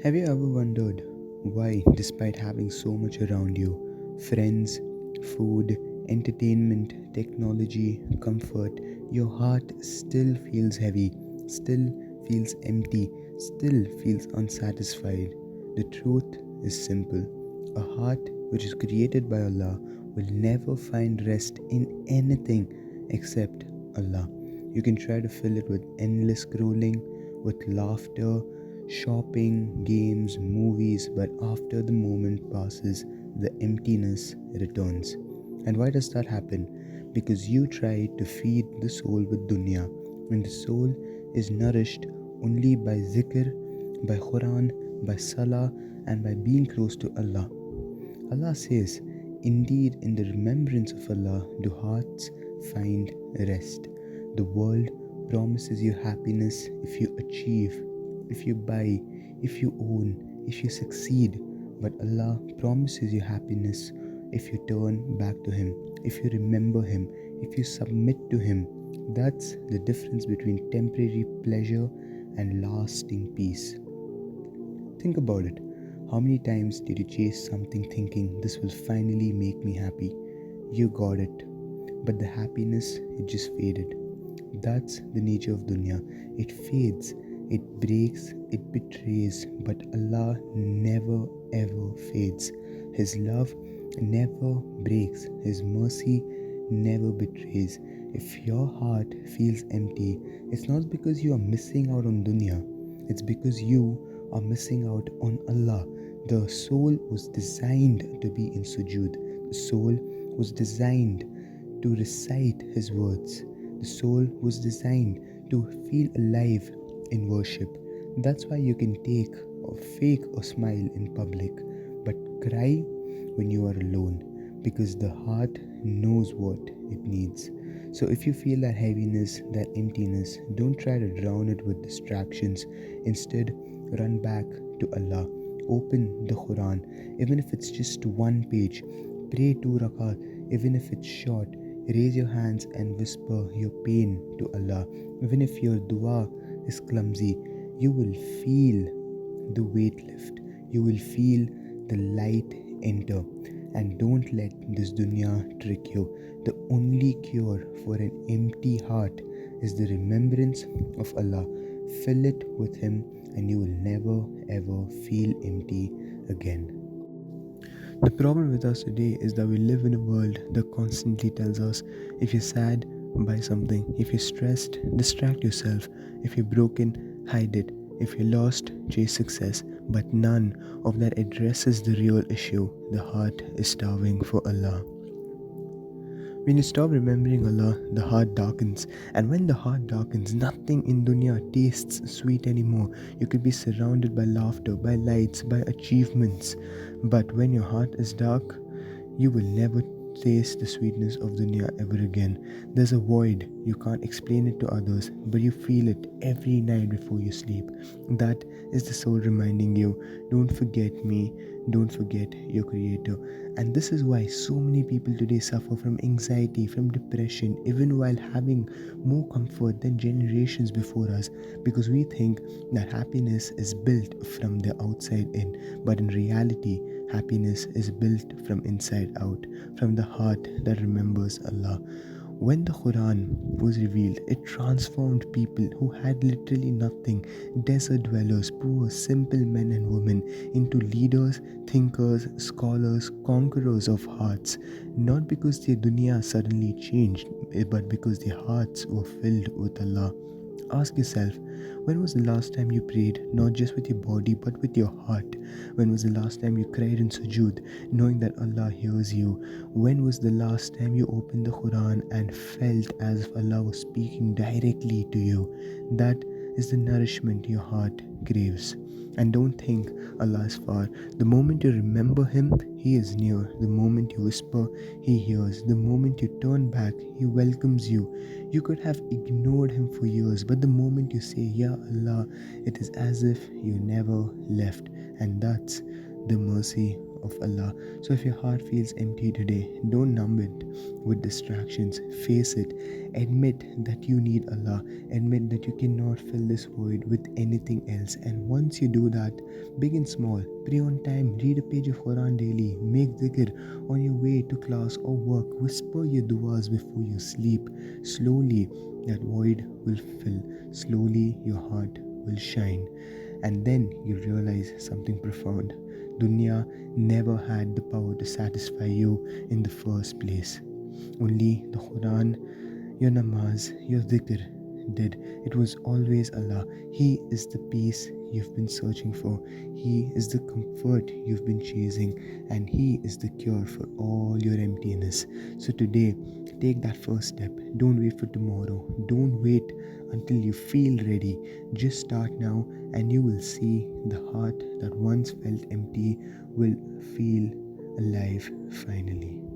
Have you ever wondered why, despite having so much around you friends, food, entertainment, technology, comfort your heart still feels heavy, still feels empty, still feels unsatisfied? The truth is simple. A heart which is created by Allah will never find rest in anything except Allah. You can try to fill it with endless scrolling, with laughter, shopping, games, movies, but after the moment passes, the emptiness returns. And why does that happen? Because you try to feed the soul with dunya, when the soul is nourished only by dhikr, by Qur'an, by salah, and by being close to Allah. Allah says, indeed, in the remembrance of Allah do hearts find rest. The world promises you happiness if you achieve, if you buy, if you own, if you succeed. But Allah promises you happiness if you turn back to Him, if you remember Him, if you submit to Him. That's the difference between temporary pleasure and lasting peace. Think about it. How many times did you chase something thinking this will finally make me happy? You got it. But the happiness, it just faded. That's the nature of dunya. It fades, it breaks, it betrays, but Allah never ever fades. His love never breaks, His mercy never betrays. If your heart feels empty, it's not because you are missing out on dunya, it's because you are missing out on Allah. The soul was designed to be in sujood. The soul was designed to recite His words. The soul was designed to feel alive in worship. That's why you can take or fake a smile in public, but cry when you are alone, because the heart knows what it needs. So if you feel that heaviness, that emptiness, don't try to drown it with distractions. Instead, run back to Allah. Open the Qur'an, even if it's just one page. Pray 2 rakat, even if it's short. Raise your hands and whisper your pain to Allah. Even if your dua is clumsy, you will feel the weight lift. You will feel the light enter. And don't let this dunya trick you. The only cure for an empty heart is the remembrance of Allah. Fill it with Him and you will never ever feel empty again. The problem with us today is that we live in a world that constantly tells us if you're sad, buy something. If you're stressed, distract yourself. If you're broken, hide it. If you're lost, chase success. But none of that addresses the real issue. The heart is starving for Allah. When you stop remembering Allah, the heart darkens. And when the heart darkens, nothing in dunya tastes sweet anymore. You could be surrounded by laughter, by lights, by achievements. But when your heart is dark, you will never taste the sweetness of dunya ever again. There's a void. You can't explain it to others, but you feel it every night before you sleep. That is the soul reminding you, don't forget me, don't forget your creator. And this is why so many people today suffer from anxiety, from depression, even while having more comfort than generations before us, because we think that happiness is built from the outside in. But in reality, happiness is built from inside out, from the heart that remembers Allah. When the Qur'an was revealed, it transformed people who had literally nothing, desert dwellers, poor, simple men and women, into leaders, thinkers, scholars, conquerors of hearts, not because their dunya suddenly changed, but because their hearts were filled with Allah. Ask yourself, when was the last time you prayed, not just with your body but with your heart? When was the last time you cried in sujood, knowing that Allah hears you? When was the last time you opened the Quran and felt as if Allah was speaking directly to you? That is the nourishment your heart craves. And don't think Allah is far. The moment you remember Him, He is near. The moment you whisper, He hears. The moment you turn back, He welcomes you. You could have ignored Him for years, but the moment you say, Ya Allah, it is as if you never left. And that's the mercy of Allah. So if your heart feels empty today, don't numb it with distractions. Face it. Admit that you need Allah. Admit that you cannot fill this void with anything else. And once you do that, begin small. Pray on time. Read a page of Qur'an daily. Make dhikr on your way to class or work. Whisper your du'as before you sleep. Slowly, that void will fill. Slowly, your heart will shine. And then you'll realize something profound. Dunya never had the power to satisfy you in the first place. Only the Quran, your namaz, your dhikr did. It was always Allah. He is the peace you've been searching for. He is the comfort you've been chasing. And He is the cure for all your emptiness. So today, take that first step. Don't wait for tomorrow. Don't wait until you feel ready. Just start now, and you will see the heart that once felt empty will feel alive finally.